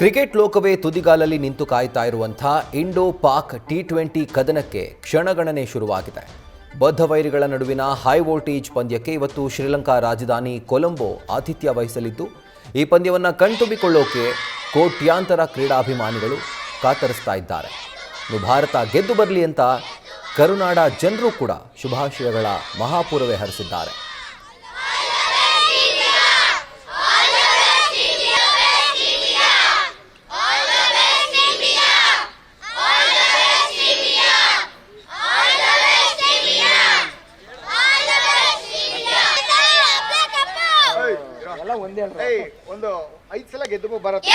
Cricket ಲೋಕವೇ ತುದಿಗಾಲಲ್ಲಿ ನಿಂತು ಕಾಯ್ತಾ ಇರುವಂಥ ಇಂಡೋ-ಪಾಕ್ ಟಿ20 ಕದನಕ್ಕೆ ಕ್ಷಣಗಣನೆ ಶುರುವಾಗಿದೆ. ಬದ್ಧ ವೈರಿಗಳ ನಡುವಿನ ಹೈ ವೋಲ್ಟೇಜ್ ಪಂದ್ಯಕ್ಕೆ ಇವತ್ತು ಶ್ರೀಲಂಕಾ ರಾಜಧಾನಿ ಕೊಲಂಬೋ ಆತಿಥ್ಯ ವಹಿಸಲಿದ್ದು, ಈ ಪಂದ್ಯವನ್ನು ಕಣ್ತುಂಬಿಕೊಳ್ಳೋಕೆ ಕೋಟ್ಯಾಂತರ ಕ್ರೀಡಾಭಿಮಾನಿಗಳು ಕಾತರಿಸ್ತಾ ಇದ್ದಾರೆ. ಭಾರತ ಗೆದ್ದು ಬರಲಿ ಅಂತ ಕರುನಾಡ ಜನರು ಕೂಡ ಶುಭಾಶಯಗಳ ಮಹಾಪೂರವೇ ಹರಿಸಿದ್ದಾರೆ. ಒಂದು 5 ಸಲ ಗೆದ್ದು ಬರುತ್ತೆ.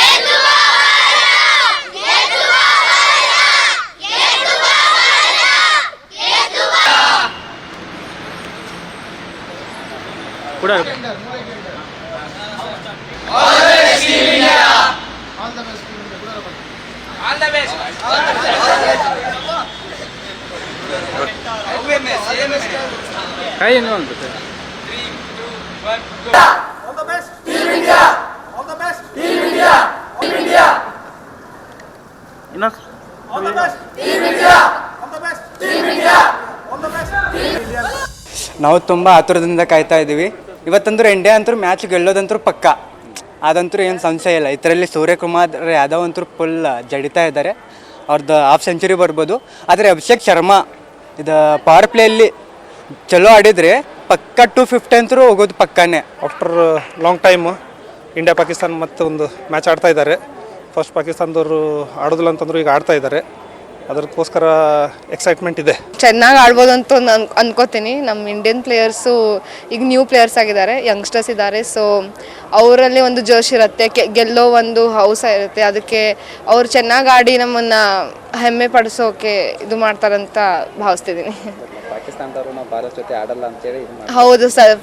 ನಾವು ತುಂಬ ಆತುರದಿಂದ ಕಾಯ್ತಾ ಇದ್ದೀವಿ. ಇವತ್ತಂದ್ರೂ ಇಂಡಿಯಾ ಅಂತೂ ಮ್ಯಾಚ್ ಗೆಲ್ಲೋದಂತೂ ಪಕ್ಕ, ಅದಂತೂ ಏನು ಸಂಶಯ ಇಲ್ಲ. ಇದರಲ್ಲಿ ಸೂರ್ಯಕುಮಾರ್ ಯಾದವ್ ಅಂತೂ ಫುಲ್ ಜಡಿತಾ ಇದ್ದಾರೆ. ಅವ್ರದ್ದು ಹಾಫ್ ಸೆಂಚುರಿ ಬರ್ಬೋದು. ಆದರೆ ಅಭಿಷೇಕ್ ಶರ್ಮಾ ಇದು ಪವರ್ ಪ್ಲೇಯಲ್ಲಿ ಚಲೋ ಆಡಿದರೆ ಪಕ್ಕ 250 ಅಂತೂ ಹೋಗೋದು ಪಕ್ಕನೇ. After long time India Pakistan ಮತ್ತೆ ಒಂದು ಮ್ಯಾಚ್ ಆಡ್ತಾ ಇದ್ದಾರೆ. ಫಸ್ಟ್ ಪಾಕಿಸ್ತಾನದವರು ಆಡೋದಿಲ್ಲ ಅಂತಂದ್ರು ಈಗ ಆಡ್ತಾ ಇದ್ದಾರೆ. ಅದಕ್ಕೋಸ್ಕರ ಎಕ್ಸೈಟ್ಮೆಂಟ್ ಇದೆ. ಚೆನ್ನಾಗಿ ಆಡ್ಬೋದು ಅಂತ ಅನ್ಕೋತೀನಿ. ನಮ್ಮ ಇಂಡಿಯನ್ ಪ್ಲೇಯರ್ಸು ಈಗ ನ್ಯೂ ಪ್ಲೇಯರ್ಸ್ ಆಗಿದ್ದಾರೆ, ಯಂಗ್ಸ್ಟರ್ಸ್ ಇದ್ದಾರೆ. ಸೊ ಅವರಲ್ಲಿ ಒಂದು ಜೋಶ್ ಇರುತ್ತೆ, ಗೆಲ್ಲೋ ಒಂದು ಹೌಸ ಇರುತ್ತೆ. ಅದಕ್ಕೆ ಅವ್ರು ಚೆನ್ನಾಗಿ ಆಡಿ ನಮ್ಮನ್ನು ಹೆಮ್ಮೆ ಪಡಿಸೋಕೆ ಇದು ಮಾಡ್ತಾರಂತ ಭಾವಿಸ್ತಿದ್ದೀನಿ. ಪಾಕಿಸ್ತಾನದವರು ನಾವು ಭಾರತ ಜೊತೆ ಆಡಲ್ಲ ಅಂತೇಳಿ ಹೌದು ಸರ್,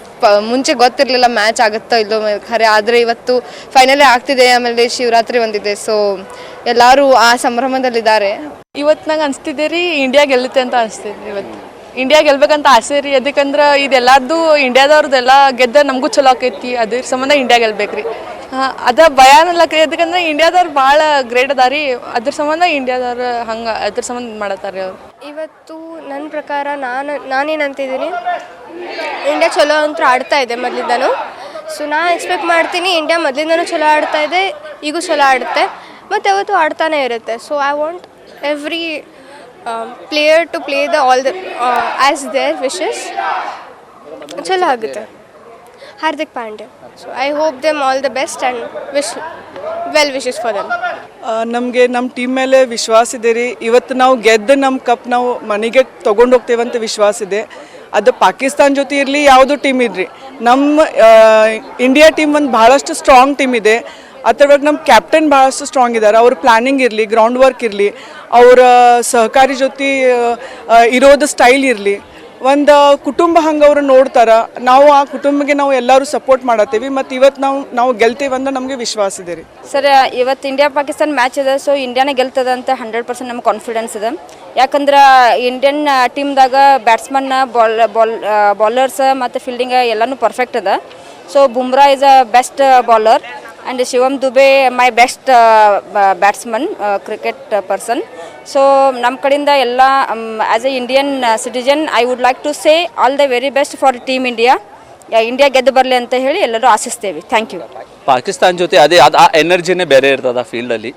ಮುಂಚೆ ಗೊತ್ತಿರಲಿಲ್ಲ ಮ್ಯಾಚ್ ಆಗುತ್ತೋ ಇಲ್ಲೋ ಖರೆ, ಆದರೆ ಇವತ್ತು ಫೈನಲೇ ಆಗ್ತಿದೆ. ಆಮೇಲೆ ಶಿವರಾತ್ರಿ ಒಂದಿದೆ, ಸೊ ಎಲ್ಲರೂ ಆ ಸಂಭ್ರಮದಲ್ಲಿದ್ದಾರೆ. ಇವತ್ತು ನಂಗೆ ಅನಿಸ್ತಿದೆ ರೀ, ಇಂಡಿಯಾ ಗೆಲ್ಲುತ್ತೆ ಅಂತ ಅನಿಸ್ತಿದೆ. ಇವತ್ತು ಇಂಡಿಯಾ ಗೆಲ್ಬೇಕಂತ ಆಸೆ ರೀ. ಅದಕ್ಕಂದ್ರೆ ಇದೆಲ್ಲದ್ದು ಇಂಡಿಯಾದವ್ರದ್ದೆಲ್ಲ ಗೆದ್ದ ನಮಗೂ ಚಲೋ ಆಕೈತಿ. ಅದ್ರ ಸಂಬಂಧ ಇಂಡಿಯಾ ಗೆಲ್ಬೇಕ್ರಿ. ಅದ ಭಯ ಅನ್ನಲಕ್ರಿ. ಅದಕ್ಕಂದ್ರೆ ಇಂಡಿಯಾದವ್ರು ಭಾಳ ಗ್ರೇಟ್ ಅದ ರೀ. ಅದ್ರ ಸಂಬಂಧ ಇಂಡಿಯಾದವ್ರು ಹಂಗೆ ಅದ್ರ ಸಂಬಂಧ ಮಾಡತ್ತಾರೆ ಅವ್ರು. ಇವತ್ತು ನನ್ನ ಪ್ರಕಾರ ನಾನೇನಂತಿದ್ದೀನಿ, ಇಂಡಿಯಾ ಚಲೋ ಅಂತೂ ಆಡ್ತಾ ಇದೆ ಮೊದಲಿಂದನೂ. ಸೊ ನಾನು ಎಕ್ಸ್ಪೆಕ್ಟ್ ಮಾಡ್ತೀನಿ ಇಂಡಿಯಾ ಮೊದಲಿಂದನೂ ಚಲೋ ಆಡ್ತಾ ಇದೆ, ಈಗೂ ಚಲೋ ಆಡುತ್ತೆ, ಮತ್ತು ಯಾವತ್ತೂ ಆಡ್ತಾನೆ ಇರುತ್ತೆ. So I want every player to play as their wishes. ಚಲೋ ಆಗುತ್ತೆ. Hardik Pandya. So I hope them all the best and well wishes for them. ನಮಗೆ ನಮ್ಮ ಟೀಮ್ ಮೇಲೆ ವಿಶ್ವಾಸ ಇದೆ ರೀ. ಇವತ್ತು ನಾವು ಗೆದ್ದು ನಮ್ಮ ಕಪ್ ನಾವು ಮನೆಗೆ ತೊಗೊಂಡು ಹೋಗ್ತೇವಂತ ವಿಶ್ವಾಸ ಇದೆ. ಅದು ಪಾಕಿಸ್ತಾನ ಜೊತೆ ಇರಲಿ, ಯಾವುದೋ ಟೀಮ್ ಇರಲಿ, ನಮ್ಮ ಇಂಡಿಯಾ ಟೀಮ್ ಒಂದು ಭಾಳಷ್ಟು ಸ್ಟ್ರಾಂಗ್ ಟೀಮ್ ಇದೆ. ಅದರೊಳಗೆ ನಮ್ಮ ಕ್ಯಾಪ್ಟನ್ ಭಾಳಷ್ಟು ಸ್ಟ್ರಾಂಗ್ ಇದ್ದಾರೆ. ಅವ್ರ ಪ್ಲ್ಯಾನಿಂಗ್ ಇರಲಿ, ಗ್ರೌಂಡ್ ವರ್ಕ್ ಇರಲಿ, ಅವರ ಸಹಕಾರಿ ಜೊತೆ ಇರೋದು ಸ್ಟೈಲ್ ಇರಲಿ, ಒಂದು ಕುಟುಂಬ ಹಂಗೆ ಅವರು ನೋಡ್ತಾರೆ. ನಾವು ಆ ಕುಟುಂಬಕ್ಕೆ ನಾವು ಎಲ್ಲರೂ ಸಪೋರ್ಟ್ ಮಾಡತ್ತೀವಿ. ಮತ್ತು ಇವತ್ತು ನಾವು ಗೆಲ್ತೀವಿ ಅಂತ ನಮಗೆ ವಿಶ್ವಾಸ ಇದೆ ರೀ. ಸರ್, ಇವತ್ತು ಇಂಡಿಯಾ ಪಾಕಿಸ್ತಾನ ಮ್ಯಾಚ್ ಇದೆ. ಸೊ ಇಂಡಿಯಾನೇ ಗೆಲ್ತದೆ ಅಂತ 100% ನಮ್ಗೆ ಕಾನ್ಫಿಡೆನ್ಸ್ ಇದೆ. ಯಾಕಂದ್ರೆ ಇಂಡಿಯನ್ ಟೀಮ್ದಾಗ ಬ್ಯಾಟ್ಸ್ಮನ್, ಬಾಲರ್ಸ್ ಮತ್ತು ಫೀಲ್ಡಿಂಗ್ ಎಲ್ಲನೂ ಪರ್ಫೆಕ್ಟ್ ಅದ. So Bumrah is a best bowler and Shivam Dube my best batsman, cricket person. So ನಮ್ಮ ಕಡೆಯಿಂದ ಎಲ್ಲ as a Indian citizen I would like to say all the very best for team India. India ಗೆದ್ದು ಬರಲಿ ಅಂತ ಹೇಳಿ ಎಲ್ಲರೂ ಆಶಿಸ್ತೇವೆ. Thank you. Pakistan ಜೊತೆ ಅದೇ ಆ ಎನರ್ಜಿನೇ ಬೇರೆ ಇರ್ತದೆ ಫೀಲ್ಡಲ್ಲಿ.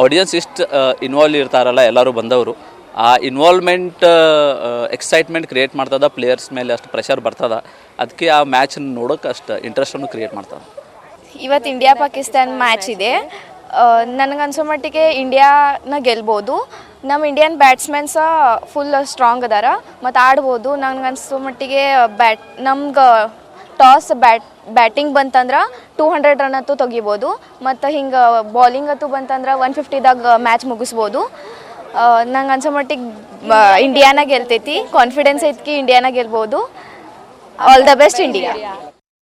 ಆಡಿಯನ್ಸ್ ಇಷ್ಟು ಇನ್ವಾಲ್ವ್ ಇರ್ತಾರಲ್ಲ, ಎಲ್ಲರೂ ಬಂದವರು, ಆ ಇನ್ವಾಲ್ವ್ಮೆಂಟ್ ಎಕ್ಸೈಟ್ಮೆಂಟ್ ಕ್ರಿಯೇಟ್ ಮಾಡ್ತದ. ಪ್ಲೇಯರ್ಸ್ ಮೇಲೆ ಅಷ್ಟು ಪ್ರೆಷರ್ ಬರ್ತದ. ಅದಕ್ಕೆ ಆ ಮ್ಯಾಚ್ ನೋಡೋಕೆ ಅಷ್ಟು ಇಂಟ್ರೆಸ್ಟನ್ನು ಕ್ರಿಯೇಟ್ ಮಾಡ್ತದೆ. ಇವತ್ತು ಇಂಡಿಯಾ ಪಾಕಿಸ್ತಾನ ಮ್ಯಾಚ್ ಇದೆ. ನನಗನ್ಸೋ ಮಟ್ಟಿಗೆ ಇಂಡಿಯಾನ ಗೆಲ್ಬೋದು. ನಮ್ಮ ಇಂಡಿಯನ್ ಬ್ಯಾಟ್ಸ್ಮನ್ಸ ಫುಲ್ ಸ್ಟ್ರಾಂಗ್ ಅದಾರ ಮತ್ತು ಆಡ್ಬೋದು. ನನಗನ್ಸೋ ಮಟ್ಟಿಗೆ ನಮ್ಗೆ ಟಾಸ್ ಬ್ಯಾಟಿಂಗ್ ಬಂತಂದ್ರೆ 200 ರನ್ ಅಂತೂ ತೆಗಿಬೋದು. ಮತ್ತು ಹಿಂಗೆ ಬಾಲಿಂಗ್ ಅಂತೂ ಬಂತಂದ್ರೆ 150ದಾಗ ಮ್ಯಾಚ್ ಮುಗಿಸ್ಬೋದು. ನಂಗೆ ಅನ್ಸೋ ಮಟ್ಟಿಗೆ ಇಂಡಿಯಾನ ಗೆಲ್ತೈತಿ. ಕಾನ್ಫಿಡೆನ್ಸ್ ಐತಿ ಇಂಡಿಯಾನ ಗೆಲ್ಬೋದು. All the best India.